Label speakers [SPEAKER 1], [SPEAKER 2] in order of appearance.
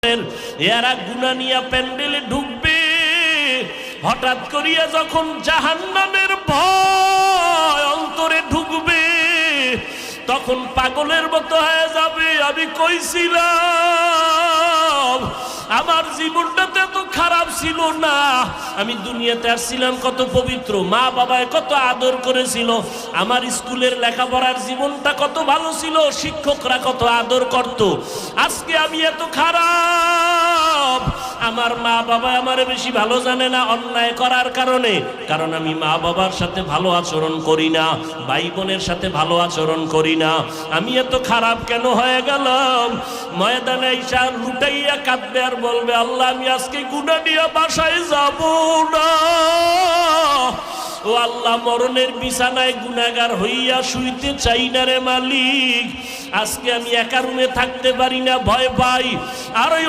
[SPEAKER 1] এরা গুনাহ নিয়া প্যান্ডেলে ঢুকবে, হঠাৎ করিয়া যখন জাহান্নামের ভয় অন্তরে ঢুকবে তখন পাগলের মতো হয়ে যাবে। আমি কইছিলাম আমার জীবনটাতে এত খারাপ ছিল না, আমি দুনিয়াতে আসছিলাম কত পবিত্র, মা বাবায় কত আদর করেছিল, আমার স্কুলের লেখাপড়ার জীবনটা কত ভালো ছিল, শিক্ষকরা কত আদর করত। আজকে আমি এত খারাপ, আমার মা বাবা আমারে বেশি ভালো জানে না অন্যায় করার কারণে, কারণ আমি মা বাবার সাথে ভালো আচরণ করি না, ভাই বোনের সাথে ভালো আচরণ করি না। আমি এত খারাপ কেন হয়ে গেলাম? ময়দানে ঈশা লুটাইয়া কাঁদবে আর বলবে, আল্লাহ আমি আজকে গুনাহ নিয়ে বাসায় যাব না। ও আল্লাহ, মরণের বিছানায় গুনাহগার হইয়া শুইতে চাই না রে মালিক। আজকে আমি একা রুমে থাকতে পারি না, ভয় পাই। আর ওই